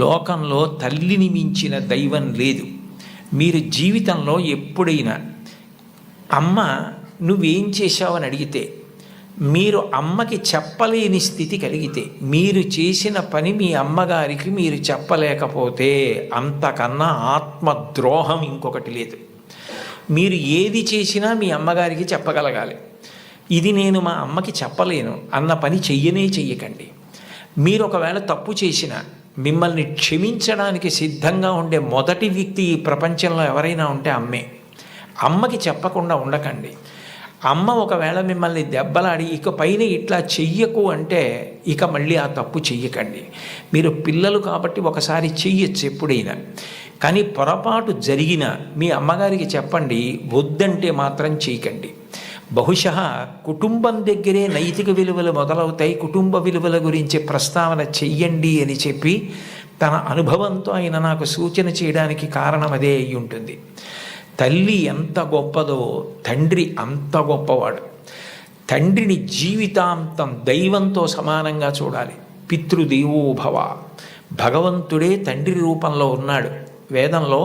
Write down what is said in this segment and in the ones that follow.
లోకంలో తల్లిని మించిన దైవం లేదు. మీరు జీవితంలో ఎప్పుడైనా అమ్మ నువ్వేం చేశావని అడిగితే, మీరు అమ్మకి చెప్పలేని స్థితి కలిగితే, మీరు చేసిన పని మీ అమ్మగారికి మీరు చెప్పలేకపోతే అంతకన్నా ఆత్మద్రోహం ఇంకొకటి లేదు. మీరు ఏది చేసినా మీ అమ్మగారికి చెప్పగలగాలి. ఇది నేను మా అమ్మకి చెప్పలేను అన్న పని చెయ్యకండి. మీరు ఒకవేళ తప్పు చేసినా మిమ్మల్ని క్షమించడానికి సిద్ధంగా ఉండే మొదటి వ్యక్తి ఈ ప్రపంచంలో ఎవరైనా ఉంటే అమ్మే. అమ్మకి చెప్పకుండా ఉండకండి. అమ్మ ఒకవేళ మిమ్మల్ని దెబ్బలాడి ఇక పైన ఇట్లా చెయ్యకు అంటే ఇక మళ్ళీ ఆ తప్పు చెయ్యకండి. మీరు పిల్లలు కాబట్టి ఒకసారి చెయ్యొచ్చు ఎప్పుడైనా, కానీ పొరపాటు జరిగినా మీ అమ్మగారికి చెప్పండి, వద్దంటే మాత్రం చేయకండి. బహుశः కుటుంబం దగ్గరే నైతిక విలువలు మొదలవుతాయి. కుటుంబ విలువల గురించి ప్రస్తావన చెయ్యండి అని చెప్పి తన అనుభవంతో ఆయన నాకు సూచన చేయడానికి కారణం అదే అయి ఉంటుంది. తల్లి ఎంత గొప్పదో తండ్రి అంత గొప్పవాడు. తండ్రిని జీవితాంతం దైవంతో సమానంగా చూడాలి. పితృదేవో భవ, భగవంతుడే తండ్రి రూపంలో ఉన్నాడు. వేదంలో,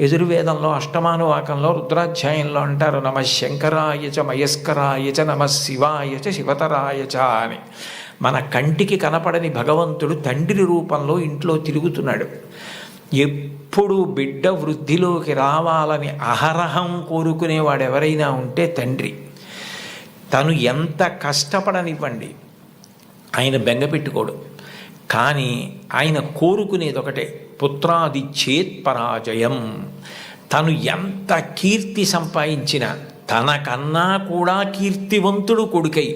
యజుర్వేదంలో అష్టమానువాకంలో రుద్రాధ్యాయంలో అంటారు, నమ శంకరాయ చ మయస్కరాయ చ నమ శివాయ చ శివతరాయ చ అని. మన కంటికి కనపడని భగవంతుడు తండ్రి రూపంలో ఇంట్లో తిరుగుతున్నాడు. ఎప్పుడు బిడ్డ వృద్ధిలోకి రావాలని అహరహం కోరుకునేవాడు ఎవరైనా ఉంటే తండ్రి. తను ఎంత కష్టపడనివ్వండి, ఆయన బెంగపెట్టుకోడు. కానీ ఆయన కోరుకునేది ఒకటే, పుత్రాది చేత్ పరాజయం. తను ఎంత కీర్తి సంపాదించినా తనకన్నా కూడా కీర్తివంతుడు కొడుకై,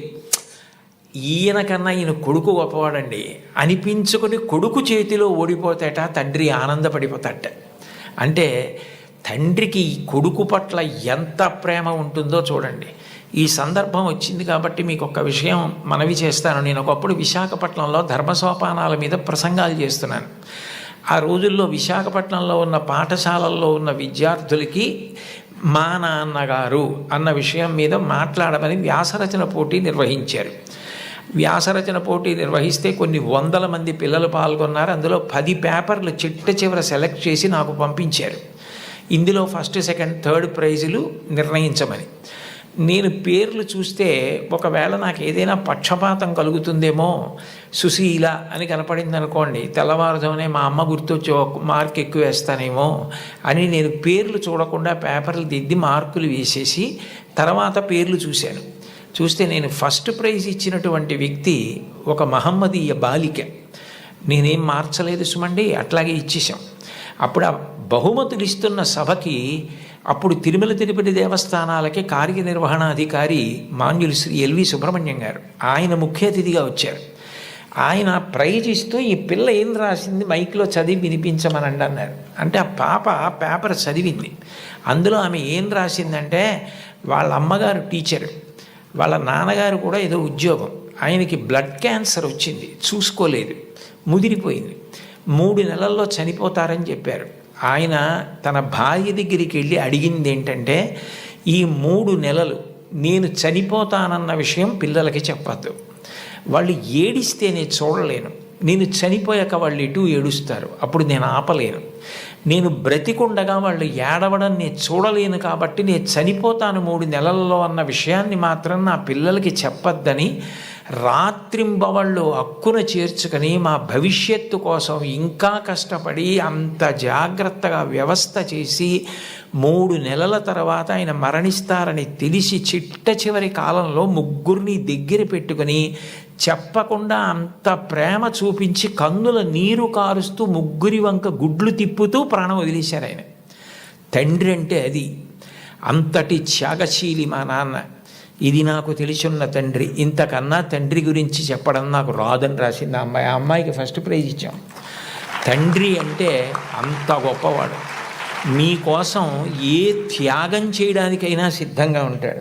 ఈయనకన్నా ఈయన కొడుకు గొప్పవాడండి అనిపించుకొని కొడుకు చేతిలో ఓడిపోతేట తండ్రి ఆనందపడిపోతాట. అంటే తండ్రికి ఈ కొడుకు పట్ల ఎంత ప్రేమ ఉంటుందో చూడండి. ఈ సందర్భం వచ్చింది కాబట్టి మీకు ఒక విషయం మనవి చేస్తాను. నేను ఒకప్పుడు విశాఖపట్నంలో ధర్మసోపానాల మీద ప్రసంగాలు చేస్తున్నాను. ఆ రోజుల్లో విశాఖపట్నంలో ఉన్న పాఠశాలల్లో ఉన్న విద్యార్థులకి మా నాన్నగారు అన్న విషయం మీద మాట్లాడమని వ్యాసరచన పోటీ నిర్వహించారు. వ్యాసరచన పోటీ నిర్వహిస్తే కొన్ని వందల మంది పిల్లలు పాల్గొన్నారు. అందులో 10 పేపర్లు చిట్ట చివర సెలెక్ట్ చేసి నాకు పంపించారు. ఇందులో ఫస్ట్, సెకండ్, థర్డ్ ప్రైజులు నిర్ణయించమని. నేను పేర్లు చూస్తే ఒకవేళ నాకు ఏదైనా పక్షపాతం కలుగుతుందేమో, సుశీల అని కనపడింది అనుకోండి, తెల్లవారుజామునే మా అమ్మ గుర్తొచ్చి మార్క్ ఎక్కువ వేస్తానేమో అని నేను పేర్లు చూడకుండా పేపర్లు దిద్ది మార్కులు వేసేసి తర్వాత పేర్లు చూశాను. చూస్తే నేను ఫస్ట్ ప్రైజ్ ఇచ్చినటువంటి వ్యక్తి ఒక మహమ్మదీయ బాలిక. నేనేం మార్చలేదు సుమండి, అట్లాగే ఇచ్చేసాం. అప్పుడు ఆ బహుమతులు ఇస్తున్న సభకి అప్పుడు తిరుమల తిరుపతి దేవస్థానాలకి కార్యనిర్వహణాధికారి మాన్యులు శ్రీ ఎల్వి సుబ్రహ్మణ్యం గారు, ఆయన ముఖ్య అతిథిగా వచ్చారు. ఆయన ప్రైజ్ ఇస్తూ ఈ పిల్ల ఏం రాసింది మైక్లో చదివి వినిపించమనండి అన్నారు. అంటే ఆ పాప పేపర్ చదివింది. అందులో ఆమె ఏం రాసిందంటే, వాళ్ళ అమ్మగారు టీచరు, వాళ్ళ నాన్నగారు కూడా ఏదో ఉద్యోగం, ఆయనకి బ్లడ్ క్యాన్సర్ వచ్చింది, చూసుకోలేదు, ముదిరిపోయింది, 3 నెలల్లో చనిపోతారని చెప్పారు. ఆయన తన భార్య దగ్గరికి వెళ్ళి అడిగింది ఏంటంటే, ఈ 3 నెలలు నేను చనిపోతానన్న విషయం పిల్లలకి చెప్పద్దు, వాళ్ళు ఏడిస్తే నేను చూడలేను, నేను చనిపోయాక వాళ్ళు ఎటు ఏడుస్తారు, అప్పుడు నేను ఆపలేను, నేను బ్రతికుండగా వాళ్ళు ఏడవడం నేను చూడలేను, కాబట్టి నేను చనిపోతాను 3 నెలల్లో అన్న విషయాన్ని మాత్రం నా పిల్లలకి చెప్పద్దని రాత్రింబవళ్ళు హక్కున చేర్చుకొని మా భవిష్యత్తు కోసం ఇంకా కష్టపడి అంత జాగ్రత్తగా వ్యవస్థ చేసి 3 నెలల తర్వాత ఆయన మరణిస్తారని తెలిసి చిట్ట చివరి కాలంలో 3 దగ్గర పెట్టుకొని చెప్పకుండా అంత ప్రేమ చూపించి కన్నుల నీరు కారుస్తూ 3 వంక గుడ్లు తిప్పుతూ ప్రాణం వదిలేశారు ఆయన. తండ్రి అంటే అది. అంతటి త్యాగశీలి మా నాన్న. ఇది నాకు తెలిసున్న తండ్రి. ఇంతకన్నా తండ్రి గురించి చెప్పడం నాకు రాదని రాసింది ఆ అమ్మాయి. ఆ అమ్మాయికి ఫస్ట్ ప్రైజ్ ఇచ్చాం. తండ్రి అంటే అంత గొప్పవాడు. మీకోసం ఏ త్యాగం చేయడానికైనా సిద్ధంగా ఉంటాడు.